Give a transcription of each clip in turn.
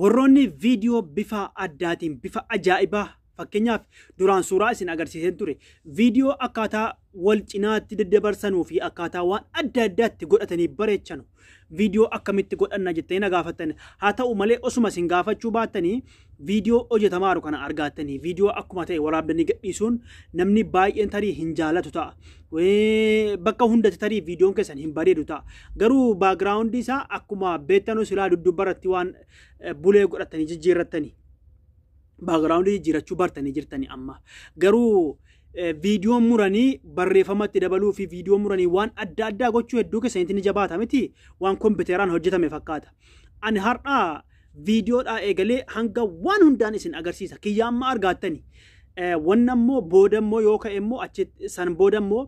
warroonni viidiyoo bifa addaatiin bifa ajaa'ibaa fakkeenyaaf duraan suuraa isin agarsiisan ture viidiyoo akkaataa wal cinaatti daddabarsanuu fi akkaataa waan adda addaatti godhatanii bareechanu viidiyoo akkamitti godhanna jettanii na gaafattan haa ta'u malee osuma isin gaafachuu baattanii viidiyoo hojjetamaaru kana argattanii viidiyoo akkuma ta'e waraabdanii gadhiisuun namni baay'een tarii hin jaalatu ta'a bakka hundatti tarii viidiyoon keessan hin bareedu ta'a garuu baagiraawundii isaa akkuma beektanuu silaa duddubarratti waan bulee godhatanii jijjiirrattanii baagiraawundii jijjiirrachuu bartanii jirtanii amma garuu viidiyoo muranii barreeffamatti dabaluu fi viidiyoo muranii waan adda addaa gochuu hedduu keessanitti ni jabaata miti waan kompiitaraan hojjetame fakkaata ani har'a viidiyoodhaa eegalee hanga waan hundaan isin agarsiisa kiyya amma argaattani wanna immoo booda immoo yoo ka'e immoo achi san booda immoo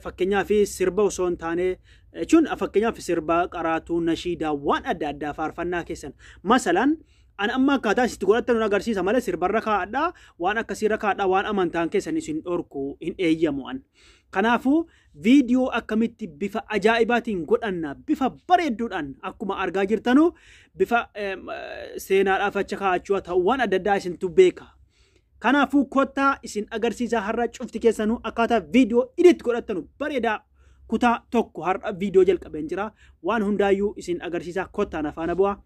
fakkeenyaaf sirba osoo hin taane jechuun fakkeenyaaf sirba qaraatuu nashiidaa waan adda addaa faarfannaa keessan masalan an amma akkaataa isitti godhattan agarsiisa malee sirbarra kaa'adhaa waan akkasirra kaa'adhaa waan amantaan keessan isin dhorku hin eeyyamu an kanaafuu viidiyoo akkamitti bifa ajaa'ibaatiin godhanna bifa bareedduudhaan akkuma argaa jirtanu bifa seenaadhaaf acha kaa'achuu ta'u waan adda addaa isintu beeka kanaafuu kottaa isin agarsiisa har'a cufti keessanuu akkaataa viidiyoo iditti godhattanu bareedaa kutaa tokko har'a viidiyoo jalqabeen jira waan hundaayyuu isin agarsiisa kottaan afaana bu'aa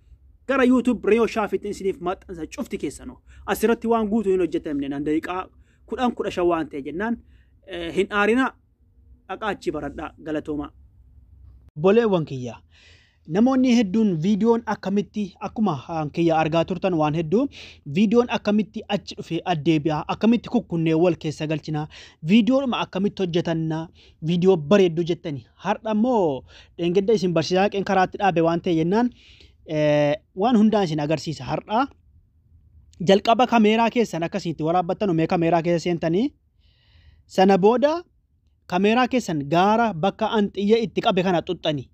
gara YouTube Riyoo Shaafiitiin isiniif maxxansa cufti keessanuu asirratti waan guutuu hin hojjetamne nan daqiiqaa 10 waan ta'e jennaan hin aarinaa dhaqaachi baradhaa galatooma. Boleewwan kiyya namoonni hedduun viidiyoon akkamitti akkuma kiyya argaa turtan waan hedduu viidiyoon akkamitti achi dhufee addeebi'a akkamitti kukkunnee wal keessa galchina viidiyoodhuma akkamitti hojjetanna viidiyoo bareedduu jettani har'a immoo dheengadda isin barsiisaa qeen karaatti dhaabe waan ta'e jennaan waan hundaan isin agarsiisa har'a jalqaba kameeraa keessan akkasitti waraabbattanu mee kameeraa keessa seentanii sana booda kameeraa keessan gaara bakka an xiyya itti qabe kana xuxxanii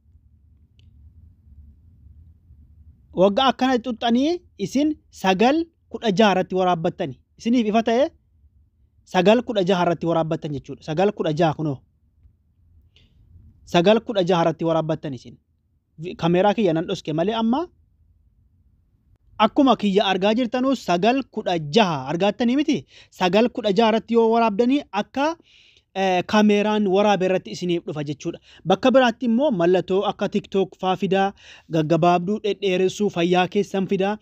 waggaa akkana xuxxanii isin 9:16 irratti waraabbattani isiniif ifa ta'e 9:16 irratti waraabbattan jechuudha 9:16 kunoo 9:16 irratti waraabbattan isin kameeraa kiyya nan dhoske malee amma akkuma kiyya argaa jirtanuu 9:16 argaattanii miti 9:16 irratti yoo waraabdanii akka kameeraan waraabe irratti isiniif dhufa jechuudha bakka biraatti immoo mallattoo akka TikTok faa fidaa gaggabaabduu dhedheeressuu fayyaa keessan fidaa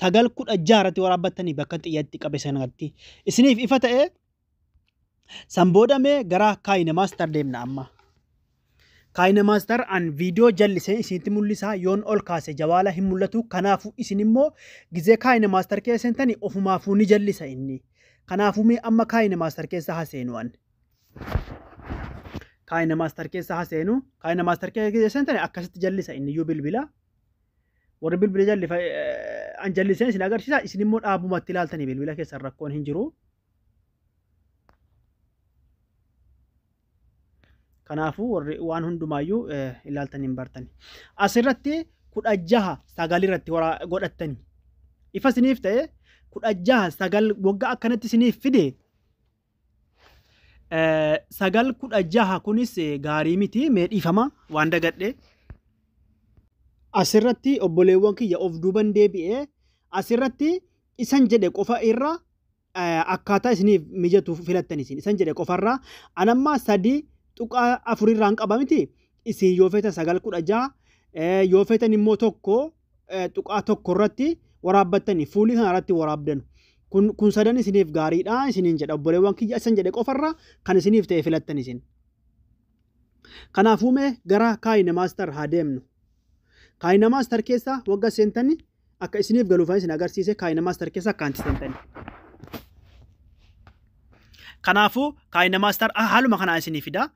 9:16 irratti waraabbattanii bakka xiyyatti qabe sanatti isiniif ifa ta'e san boodamee gara KineMaster deemna amma KineMaster an viidiyoo jallisee isinitti mul'isaa yoon ol kaase jawaala hin mul'atu kanaafuu isin immoo gizee KineMaster keessa seentanii ofumaafuu ni jallisa inni kanaafuu mee amma KineMaster keessa haseenu an KineMaster keessa haseenu KineMaster keessa seentanii akkasitti jallisa inni yoo bilbila warri bilbila jallifa an jallisee isin agarsiisa isin immoo dhaabumatti ilaaltanii bilbila keessa rakkoon hin jiru kanaafuu warri waan hundumaayyuu ilaaltanii hin bartani asirratti 16:9 irratti godhattanii ifa isiniif ta'e 16:9 waggaa akkanatti isiniif fide 9:16 kunis gaarii miti mee dhiifama waan dagadhe asirratti obboleewwan kiyya of duuban deebi'ee asirratti isan jedhe qofa irra akkaataa isiniif mijatu filattanii isan jedhe qofarraa anammaa 3:4 irraan qaba miti isin yoo feetan 9:16 yoo feetan immoo 1:1 irratti waraabbattanii fuulii kana irratti waraabdan kun sadan isiniif gaariidha isiniin jedha obboleewwan kiyya isan jedhe qofarraa kan isiniif ta'e filattan isin kanaafuu mee gara KineMaster haa deemnu KineMaster keessa wagga seentanii akka isiniif galuufan isin agarsiise KineMaster keessa akkaanti seentanii kanaafuu KineMaster haaluma kanaa isiniif fida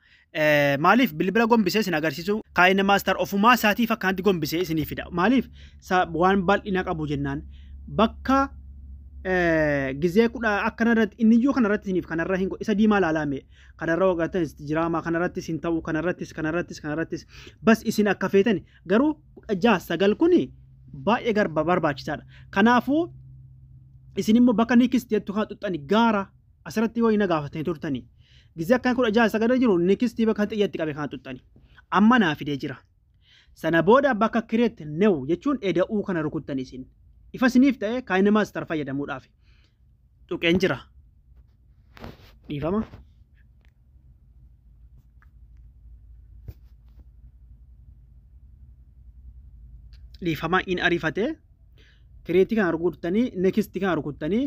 maaliif bilbila gombisee isin agarsiisu KineMaster ofumaa isaatiif akkaanti gombisee isiniif fida maaliif waan bal'ina qabu jennaan bakka gizee kudha akkanarratti inni iyyuu kanarratti isiniif kanarra hin isa diimaa laalame kanarra waggaatan jiraamaa kanarratti isin ta'u kanarrattis bas isin akka feetan garuu 16:9 kuni baay'ee garba barbaachisaadha kanaafuu isin immoo bakka nikisteettu kan xuxxani gaara asirratti yoo ina gaafatanii turtanii gizee akkan 16:9 jiru nikistii bakka xiyyatti qabe kan xuxxani amma naa fidee jira sana booda bakka create new jechuun eda'uu kana rukuttan isin ifa isiniif ta'e KineMaster fayyadamuudhaaf tuqeen jira dhiifama in arifatee create kan rukuttanii next kan rukuttanii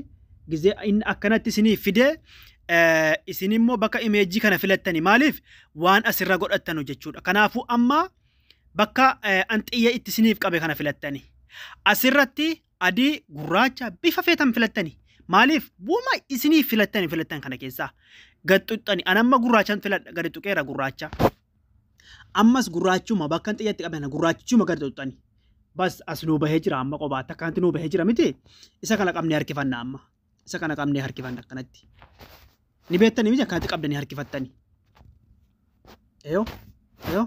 gizee inni akkanatti isiniif fide isin immoo bakka image kana filattanii maaliif waan asirra godhattanu jechuudha. Kanaafuu amma bakka anxiyya itti isiniif qabe kana filattanii asirratti adii gurraacha bifa feetan filattanii maaliif buuma isiniif filattan kana keessaa gad xuxxanii anamma gurraachaan filadha gad tuqeera gurraacha ammas gurraachuma bakka anxiyya itti qabe gurraachuma gad xuxxanii bas as nuu bahee jira amma qobaatti akkanatti nuu bahee jira miti isa kana qabnee harkifanna amma isa kana qabnee harkifanna akkanatti ni beektanii miti akkanatti qabdanii harkifattanii eeyoo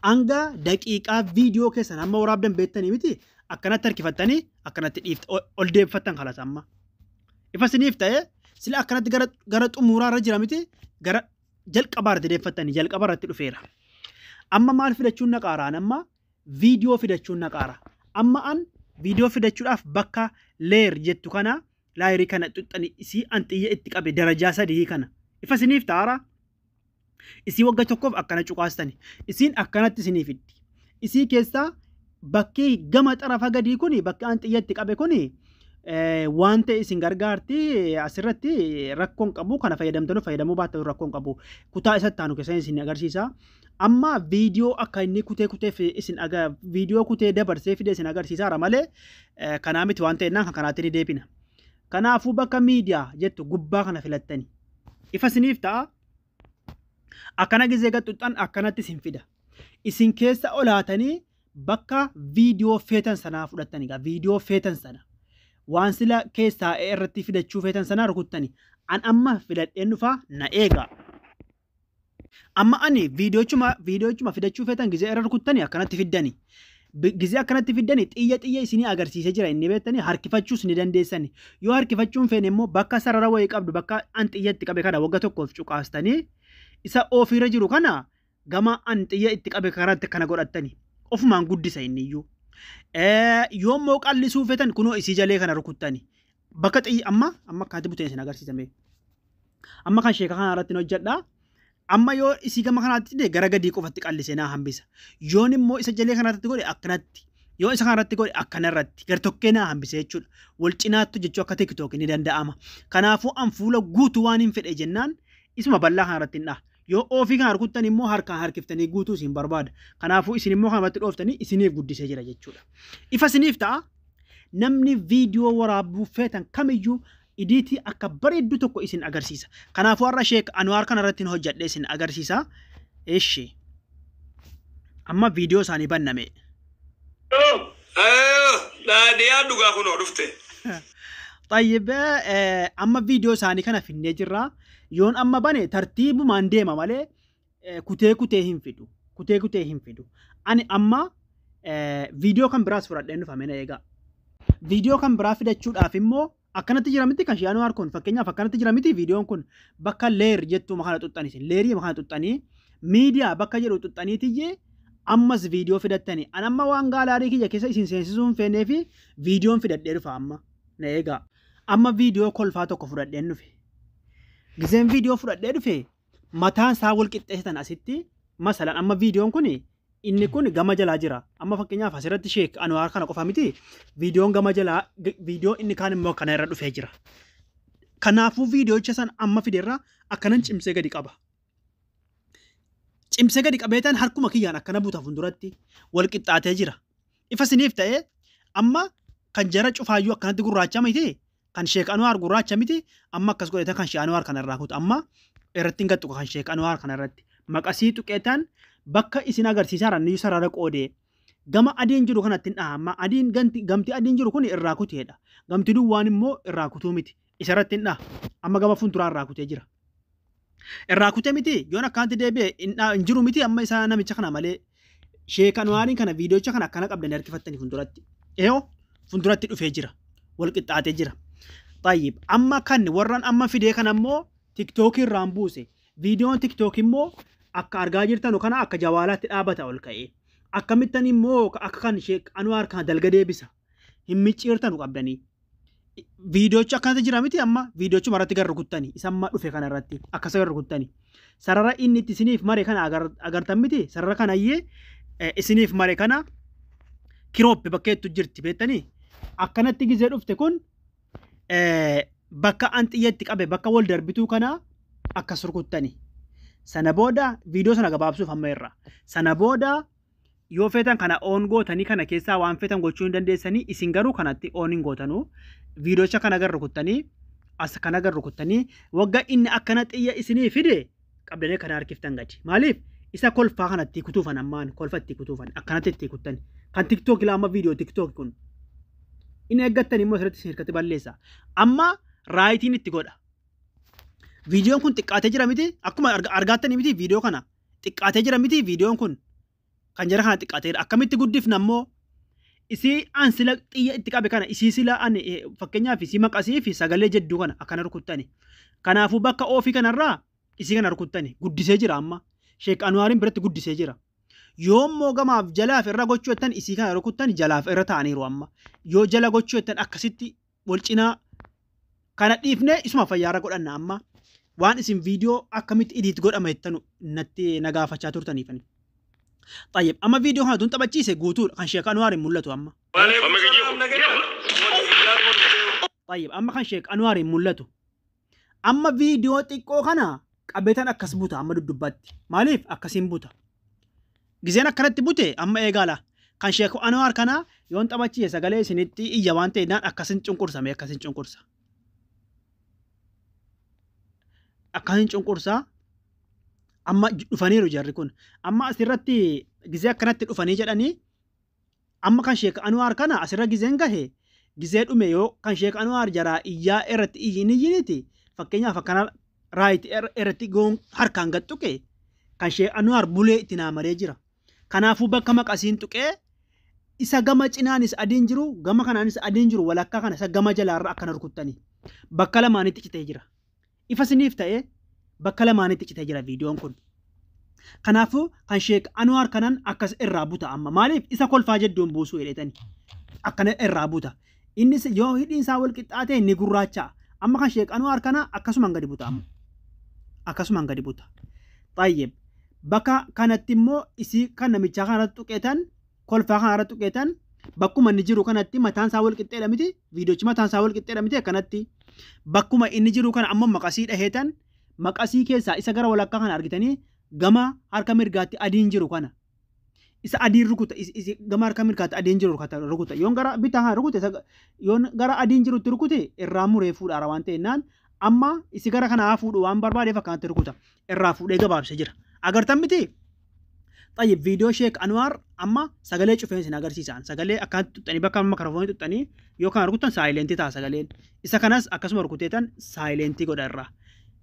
hanga daqiiqaa viidiyoo keessan amma waraabdan beektanii miti akkanatti harkifattanii akkanatti dhiifte ol deebifattan kalas amma ifa isiniif ta'e sila akkanatti gara xumuraa irra jira miti gara jalqabaa irratti deebifattanii jalqaba irratti dhufeera amma maal fidachuun naqaaraan amma viidiyoo fidachuun naqaara amma an viidiyoo fidachuudhaaf bakka leer jettu kana laayirii kana xuxxanii isii anxiyya itti qabe darajaa 3 kana ifa isiniif ta'ara isii wagga tokkoof akkana cuqaastani isiin akkanatti isinii fiddi isii keessaa bakki gama xarafa gadii kuni bakka anxiyya itti qabe kuni waan ta'e isin gargaarti asirratti rakkoon qabu kana fayyadamuu baattan rakkoon qabu kutaa isatti aanu keessan isin agarsiisa amma viidiyoo akka inni kutee isin viidiyoo kutee dabarsee fide isin agarsiisaara malee kanaa miti waan ta'ennaan kan kanaatti ni deebina kanaafuu bakka miidiyaa jettu gubbaa kana filattanii ifa isiniif ta'a akkana gizee gaxuxxan akkanatti isin fida isin keessa olaatanii bakka viidiyoo feetan sanaa fudhattanii viidiyoo feetan sana waan sila keessaa irratti fidachuu feetan sanaa rukuttanii an amma filadheen dhufaa na eega amma ani viidiyoochuma fidachuu feetan gizee irra rukuttanii akkanatti fiddanii gizee akkanatti fiddanii xiyya isinii agarsiisee jira inni beektanii harkifachuus ni dandeessanii yoo harkifachuun feene immoo bakka sarara wayii qabdu bakka an xiyyatti qabe kana wagga tokkoof cuqaastanii isa ofiirra jiru kana gama an xiyya itti qabe kanatti kana godhattanii ofumaan guddisa inni iyyuu yoo immoo qallisuu feetan kunoo isii jalee kana rukuttanii bakka xiyya amma akkaatti buteen isin agarsiisame amma kan sheeka kana irratti hojjedhaa amma yoo isii gama kanaatti gara gadii qofatti qallisee naa hambisa yoon immoo isa jalee kanatti godhe akkanatti yoo isa kanatti godhe akkanarratti gartokkee naa hambise jechuudha wal cinaattu jechuu akka TikTok ni danda'ama kanaafuu an fuula guutuu waan hin fedhe jennaan isuma bal'aa kanarratti hin dhaa yoo ofii kana rukuttan immoo harkaan harkiftanii guutuu isin barbaada kanaafuu isin immoo kanatti dhooftanii isiniif guddisee jira jechuudha ifa isiniif ta'a namni viidiyoo waraabuu feetan kamiyyuu idiitii akka bareeddu tokko isin agarsiisa kanaafuu har'a Sheek Anwaar kana irratti hojjedhee isin agarsiisa eeshi amma viidiyoo isaanii banname daadiyaa dhugaa kunoo dhufte طيب amma viidiyoo isaanii kana finnee jirra yoon amma bane tartiibumaan deema malee kutee hin fidu ani amma viidiyoo kan biraas fudhadheen dhufame na eegaa viidiyoo kan biraa fidachuudhaaf immoo akkanatti jira miti kan Sheek Anwaar kun fakkeenyaaf akkanatti jira miti viidiyoon kun bakka leer jettu makana xuxxanii leerii makana xuxxanii miidiyaa bakka jedhu xuxxaniitiyyee ammas viidiyoo fidattanii an amma waan gaalaarii kiyya keessa isin seensisuun feenee fi viidiyoon fidadhee dhufa amma na eegaa amma viidiyoo kolfaa tokko fudhadheen dhufe gizeen viidiyoo fudhadhee dhufe mataan isaa wal qixxeessitan asitti masalan amma viidiyoon kun inni kun gama jalaa jira amma fakkeenyaaf asirratti Sheek Anwaar kana qofa miti viidiyoon gama jalaa viidiyoo inni kaan immoo kana irra dhufee jira kanaafuu viidiyoocha san amma fideerraa akkanan cimsee gadi qaba cimsee gadi qabeetan harkuma kiyyaan akkana buuta funduratti wal qixxaatee jira ifa isiniif ta'e amma kan jara cufaayyuu akkanatti gurraacha miti kan Sheek Anwaar gurraacha miti amma akkas godhetan kan Sheek Anwaar kana irraa kutu amma irratti hin gattu kan Sheek Anwaar kana irratti maqasii tuqeetan bakka isin agarsiisaara ni sarara qoodee gama adiin jiru kanatti hin dhahamma adiin gamti adiin jiru kun irraa kuteedha gamti duwwaan immoo irraa kutuu miti isarratti hin dhaha amma gama funturaa irraa kutee jira irraa kutee miti yoon akkanatti deebi'e hin jiru miti amma isa namicha kana malee Sheek Anwaariin kana viidiyoocha kana akkana qabdanii harkifattanii funduratti funduratti dhufee jira wal qixxaatee jira tayyib amma kan warran amma fidee kana immoo TikTok irraan buuse viidiyoon TikTok immoo akka argaa jirtan kana akka jawaalaatti dhaabata ol ka'ee akkamittan immoo akka kan Sheek Anwaar kana dalga deebisa hin micciirtanu qabdanii viidiyoochi akkanatti jira miti amma viidiyoochi maratti gara rukuttanii isa amma dhufe kana irratti akkasa gara rukuttanii sarara inni itti isiniif mare kana agartan miti sarara kanayyee isiniif mare kana kirooppe bakkeettu jirti beektanii akkanatti gizee dhufte kun bakka an xiyyeetti qabe bakka wal darbituu kana akkas rukuttanii sana booda viidiyoo sana gabaabsuuf amma irra sana booda yoo feetan kana oon gootanii kana keessaa waan feetan gochuu hin dandeessanii isin garuu kanatti oon hin gootanuu viidiyoocha kana gara rukuttanii as kana gara rukuttanii wagga inni akkana xiyya isinii fide qabdanii kana harkiftan gadi maaliif isa kolfaa kanatti kutuufan ammaan kolfatti kutuufan akkanatti itti kuttan kan TikTok ilaa amma viidiyoo TikTok kun inni eeggattan immoo asirratti hirkatti balleessa amma raayitiin itti godha viidiyoon kun xiqqaatee jira miti akkuma argaattanii miti viidiyoo kana xiqqaatee jira miti viidiyoon kun kan jara kana xiqqaateedha akkamitti guddifna ammoo isii an sila xiyya itti qabe kana isii sila an fakkeenyaaf isii maqasii fi sagalee jedduu kana akkana rukuttani kanaafuu bakka oofii kanarraa isii kana rukuttani guddisee jira amma Sheek Anwaariin biratti guddisee jira yoommoo gamaaf jalaaf irra gochuu jettan isii kana rukuttani jalaaf irra ta'aniiru amma yoo jala gochuu jettan akkasitti wal cinaa kana dhiifnee isuma fayyaara godhanna amma waan isin viidiyoo akkamitti idiit godhama jettanu natti nagaafachaa turtaniifani. طيب أما فيديو هذا أنت بتشيسه قوتول كان شيك أنوار مولته أما طيب أما كان شيك أنوار مولته أما فيديو تيكو خنا قبيتان أكسبوتا أما دبات ماليف أكسين بوتا جزينا كانت بوتة أما إيجالا كان شيك أنوار كنا يوم تبتشيسه قالي سنتي إيجوان تيدان أكسين تنكورسا مي أكسين تنكورسا أكسين تنكورسا amma dhufaniiru jarri kun amma asirratti gizee akkanatti dhufanii jedhanii amma kan Sheek Anwaar kana asirra gizeen gahe gizee dhume yoo kan Sheek Anwaar jaraa iyyaa irratti iyyiniti fakkeenyaaf akkana raayit irratti goon harkaan gad tuqe kan Sheek Anwaar bulee itti naamaree jira kanaafuu bakka maqasiin tuqee isa gama cinaanis adiin jiru gama kanaanis adiin jiru walakkaa kana isa gama jalaarra akkana rukuttanii bakka lamaanitti citee jira ifa siniif ta'ee bakka lamaanitti citee jira viidiyoon kun kanaafuu kan Sheek Anwaar kanan akkas irraa buta amma maaliif isa kolfaa jedduun buusuu jedhetani akkana irraa buta innis yoo hidhiin isaa wal qixxaatee inni gurraacha amma kan Sheek Anwaar kana akkasumaan gadi buta amma akkasumaan gadi buta tayyib bakka kanatti immoo isii kan namichaa kanarratti tuqeetan kolfaa kanarratti tuqeetan bakkuma inni jiru kanatti mataan isaa wal qixxeedha miti viidiyoochi mataan isaa wal qixxeedha miti akkanatti bakkuma inni jiru kana ammoo maqasii dhaheetan maqasii keessaa isa gara walakkaa kana argitanii gama harka mirgaatti adiin jiru kana isa adiin rukuta gama harka mirgaatti adiin jiru rukuta yoon gara bitaa rukute yoon gara adiin jirutti rukute irraa muree fuudhaara waan ta'ennaan amma isi gara kana fuudhu waan barbaadeef akkanatti rukuta irraa fuudhee gabaabsee jira agartan miti طيب فيديو شيك أنوار أما سجلة شوفين سناجر سيسان سجلة أكاد تاني بكام ميكروفون تاني يو كان ركوتان سايلنتي تا سجلين إذا كناس أكاسم ركوتان سايلنتي كده الرا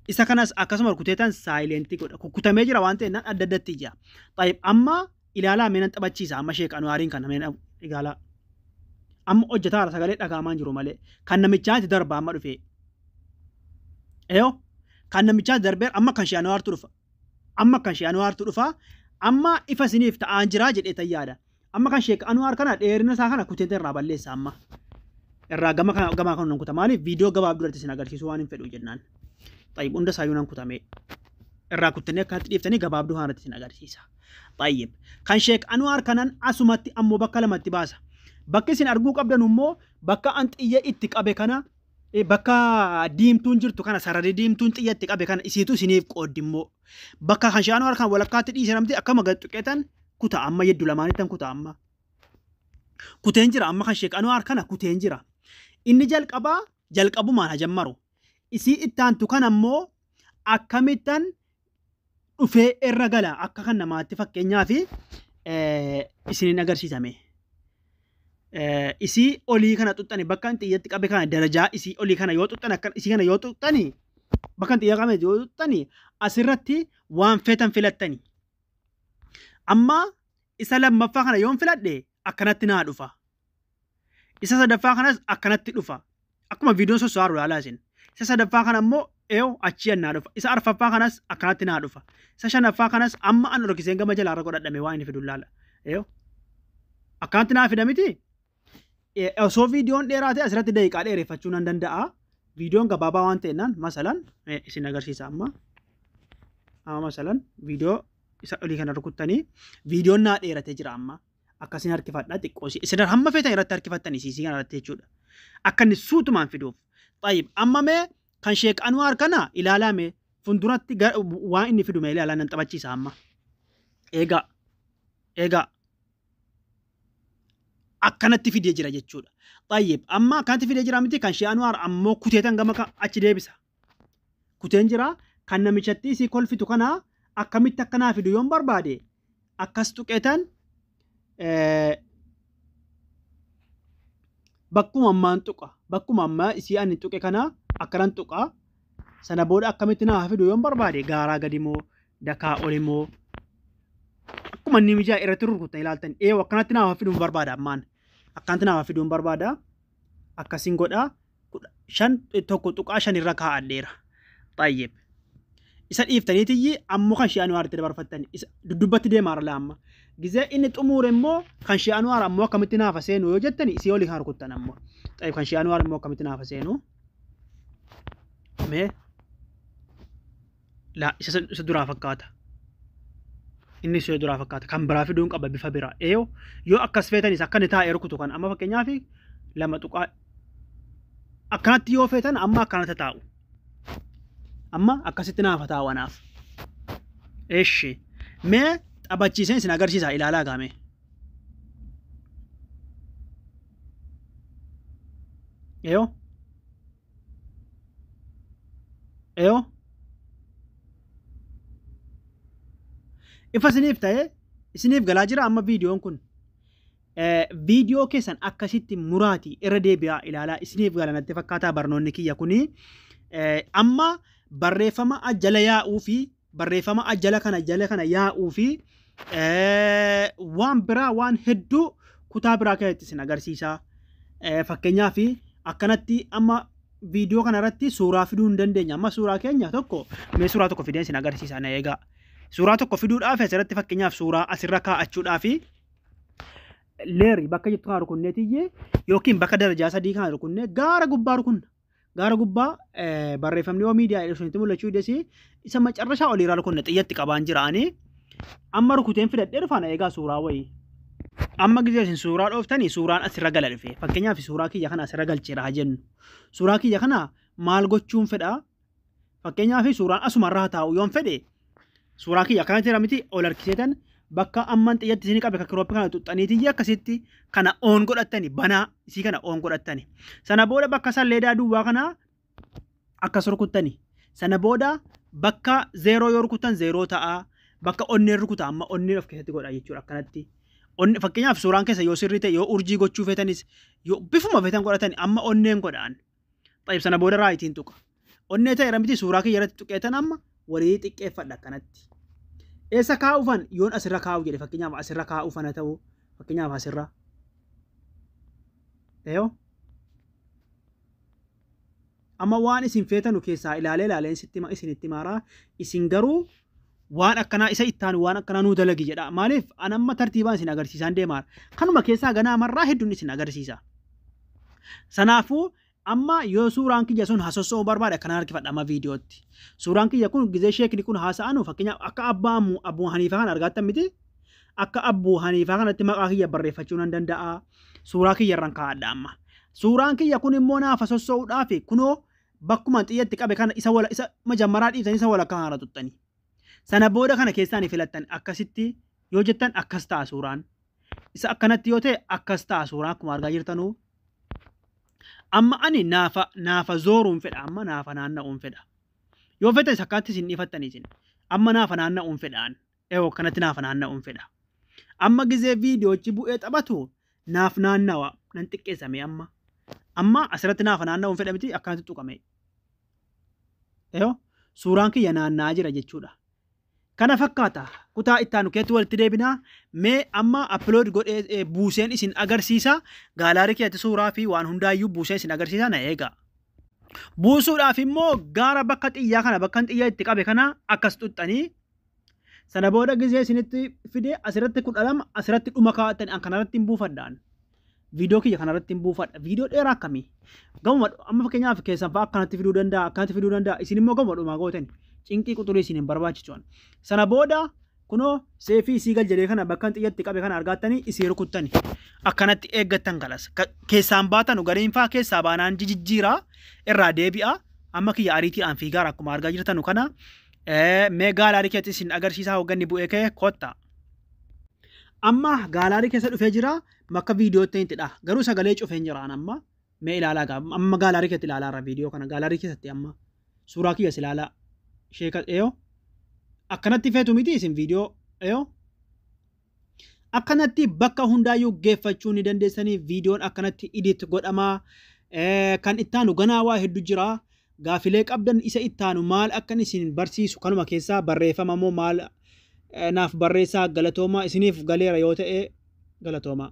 إذا كناس أكاسم ركوتان سايلنتي كده كوتا ميجي روانته إن أدد تيجا طيب أما إلى لا من أنت بتشيسا أما شيك أنوارين كان من إقالا أما أجتار سجلة أكامان جرو ماله كان نميجات درب أما رفي أيوه كان نميجات دربير أما كان شيء أنوار تروفا أما كان شيء أنوار تروفا amma ifa siniif ta'an jira jedhee tayyaadha amma kan Sheek Anwaar kana dheerina isaa kana kuteete irraa balleessa amma irraa gama kana nan kuta maaliif viidiyoo gabaabduu irratti sin agarsiisu waan hin fedhu jennaan tayyib hunda saayuu nan kutame irraa kuttanii akkatti dhiiftanii gabaabduu kanatti sin agarsiisa tayyib kan Sheek Anwaar kanan asumatti ammoo bakka lamatti baasa bakki sin arguu qabdan immoo bakka an xiyya itti qabe kana bakka diimtuun jirtu kana sararri diimtuun xiyyatti qabe kana isiitu siniif qooddimmoo bakka kan Sheek Anwaar kan walakkaatti dhiisanamti akkama gadxuqeetan kuta amma yeddu lamaanittan kuta amma kuteen jira amma kan Sheek Anwaar kana kuteen jira inni jalqabumaan hajammaru isii ittaantu kan ammoo akkamittan dhufee irra gala akka kan namaatti fakkeenyaaf isinin agarsiisame isii olii kana tuttani bakka xiyyatti qabe kana darajaa isii olii kana yoo tuttan akka isii kana yoo tuttani bakka xiyya qabe yoo tuttani asirratti waan feetan filattani amma isa lammaffaa kana yoon filadhe akkanatti naa dhufa isa sadaffaa kanas akkanatti dhufa akkuma viidiyoon sossaaru ilaalaa isin isa sadaffaa kana ammoo achi naa dhufa isa arfaffaa kanas akkanatti naa dhufa isa shanaffaa kanas amma an orkiseen gama jalaarra godhadhame waan inni fidu ilaala Akkanatti naaf fida miti. Osoo viidiyoon dheeraa ta'e asirratti daqiiqaa dheereffachuu nan danda'a. Viidiyoon gabaabaa waan ta'ennaan masalan isin agarsiisa amma. Amma masalan viidiyoo isa olii kana rukuttanii viidiyoon naa dheeratee jira amma. Akkasiin harkifadhaa xiqqoosi. Isin hamma feetan irratti harkifattanii siisii kana irratti jechuudha. Akka inni suutumaan fiduuf. Xayyib amma mee kan Sheek Anwaar kana ilaalaa mee funduratti waan inni fidu mee ilaalaa nan taphachiisa amma. Egaa akkanatti fidee jira jechuudha. Xayyib amma akkanatti fidee jira miti kan Sheek Anwaar ammoo kuteetan gama achi deebisa. Kuteen jira kan namichatti isii kolfitu kana akkamitti akkanaa fidu yoon barbaade akkas tuqeetan bakkuma ammaan tuqa bakkuma ammaa isii ani tuqe kana akkanan tuqa sana booda akkamitti naa fidu yoon barbaade gaaraa gadi moo dakaa oli moo akkuma inni mijaa irratti rurkutan ilaaltan akkanatti naa fiduun barbaada ammaan akkanatti naa fiduun barbaada akkasiin godha 5 tokko tuqaa 5 irra kaa'adheera. Xayyib isa dhiiftaniitiyyi ammoo kan Sheek Anwaaritti dabarfattan isa dubbatti deemaara laamma gizee inni xumuure immoo kan Sheek Anwaar ammoo akkamitti naafa seenu yoo jettani isii olii kan rukuttan ammoo xayyib kan Sheek Anwaar immoo akkamitti naafa seenu mee la isa duraa fakkaata inni isa duraa fakkaata kan biraa fiduun qaba bifa biraa yoo akkas feetanis akka inni taa'ee rukutu kan amma fakkeenyaaf 2 tuqaa akkanatti yoo feetan amma akkanatti taa'u. Amma akkasitti naafa taawanaaf. Eeshi mee taphachiiseen isin agarsiisa ilaalaa gaame. Ifa isiniif ta'e isiniif galaa jira amma viidiyoon kun. Viidiyoo keessan akkasitti muraati irra deebi'aa ilaalaa isiniif galanatti fakkaataa barnoonni kiyya kuni amma barreeffama ajjala yaa'uu fi barreeffama ajjala kana yaa'uu fi waan biraa waan hedduu kutaa biraa keessatti isin agarsiisa. Fakkeenyaaf akkanatti amma viidiyoo kana irratti suuraa fiduu hin dandeenya. Amma suuraa keenya tokko mee suuraa tokko fideen isin agarsiisa na eegaa. Suuraa tokko fiduudhaaf asirratti fakkeenyaaf suuraa asirra kaa'achuudhaaf leeri bakka jettu kan rukunneetiyyee yookiin bakka darajaa 3 kan rukunnee gaara gubbaa rukunna. Gaara gubbaa barreeffamni yoo miidiyaa edusunitti mul'achuu desi isa macarrashaa oliirraa rukunne xiyyatti qabaan jiraanii amma rukuteen fidadhee dhufaan eegaa suuraa wayii. Amma gizee isin suuraa dhooftanii suuraan asirra gala dhufe fakkeenyaaf suuraa kiyya kana asirra galcheera haa jennu. Suuraa kiyya kana maal gochuun fedhaa? Fakkeenyaaf suuraan asumarraa taa'u yoon fedhe suuraa kiyya kana jira miti ol harkiseetan bakka amman xiyyatti isin qabe kakirooppe kana tuxxaniitii akkasitti kana oon godhattani banaa isii kana oon godhattani sana booda bakka salleedaa duwwaa kana akkas rukuttani sana booda bakka 0 yoo rukuttan 0 ta'a bakka onneen rukuta amma onneen of keessatti godha jechuudha akkanatti fakkeenyaaf suuraan keessa yoo sirrii ta'e yoo urjii gochuu feetanis yoo bifuma feetan godhatani amma onneen godhaan xayyib sana booda raayitiin tuqa onnee ta'e miti suuraa kiyya irratti tuqeetan amma walii xiqqeeffadha akkanatti. Eessa kaa'uufan yoon asirra kaa'u jedhe fakkeenyaaf asirra kaa'uufan haa ta'u fakkeenyaaf asirra. Amma waan isin feetanu keessaa ilaalee isinitti maaraa isin garuu waan akkanaa isa ittaan waan akkanaa nuu dalagi jedha. Maaliif an amma tartiibaan isin agarsiisaan deemaa kanuma keessaa ganaa marraa hedduun isin agarsiisa. Sanaafuu amma yoo suuraan kiyya sun hasossoo barbaade akkana harkifadha amma viidiyootti. Suuraan kiyya kun gizee sheekni kun haasa'anu fakkeenyaaf akka abbuu Haniifaa kan argattan miti akka abbuu Haniifaa kanatti maqaa kiyya barreeffachuu nan danda'a. Suuraa kiyya irraan kaa'adha amma. Suuraan kiyya kun immoo naaf hasossoo'uudhaaf kunoo bakkuma xiyyatti qabe kana isa majammaraa dhiibsan isa walakkaa haara tuttani. Sana booda kana keessaan filattan akkasitti yoo jettan akkas ta'a suuraan. Isa akkanatti yoo ta'e akkas ta'a suuraan akkuma argaa jirtanuu. Amma ani naafa zooruun fedha amma naafa naanna'uun fedha. Yoo fedhan sakkaatti isin dhiifattanii isin amma naafa naanna'uun fedhaan kanatti naafa naanna'uun fedha. Amma gizee viidiyoochi bu'ee taphatu naaf naannawa nan xiqqeessame amma asirratti naafa naanna'uun fedha miti akkanatti tuqame. Suuraan kiyya naanna'aa jira jechuudha. Kana fakkaata kutaa ittaanu keessatti walitti deebinaa mee amma upload godhee buuseen isin agarsiisa gaalaarii keessatti suuraa fi waan hundaayyuu buuseen isin agarsiisa na eega. Buusuudhaaf immoo gaara bakka xiyyaa kana bakka xiyyaa itti qabe kana akkas xuxxanii Sana booda gisee isinitti fide asirratti 12 asirratti dhuma kaa'atan an kanarratti hin buufadhaan. Viidiyoo kiyya kanarratti hin buufadha. Viidiyoo dheeraa akkamii? Gama amma fakkeenyaaf keessan fa'aa akkanatti fiduu danda'a. Isin immoo gama dhumaa gootan cinqii quxurii isin hin barbaachisu. Sana booda kunoo seefii isii gal jedhee kana bakka xiyyatti qabe kana argattanii isii rukuttani. Akkanatti eeggattan galas. Keessaan baatan gareen fa'aa keessaa baanaan jijjiiraa irraa deebi'a. Amma kiyya ariitii fiigaara akkuma argaa jirtan kana mee gaalaarii keessatti isin agarsiisaa hogganni bu'ee ka'e kotta. Amma gaalaarii keessa dhufee jira makka viidiyoo ta'intidha. Garuu sagalee cufeen jiraan amma mee ilaalaa gaafa amma gaalaarii keessatti ilaalaa irra viidiyoo kana gaalaarii keessatti amma suuraa kiyyas ilaalaa sheeka dhiyoo akkanatti feetu miti isin viidiyoo dhiyoo akkanatti bakka hundaayyuu geeffachuu ni dandeessanii viidiyoon akkanatti edit godhamaa kan ittaanu ganaa waa hedduu jira. Gaafilee qabdan isa ittaanu maal akkan isin barsiisu kanuma keessaa barreeffama moo maal naaf barreessaa galatoomaa isiniif galeera yoo ta'e galatoomaa.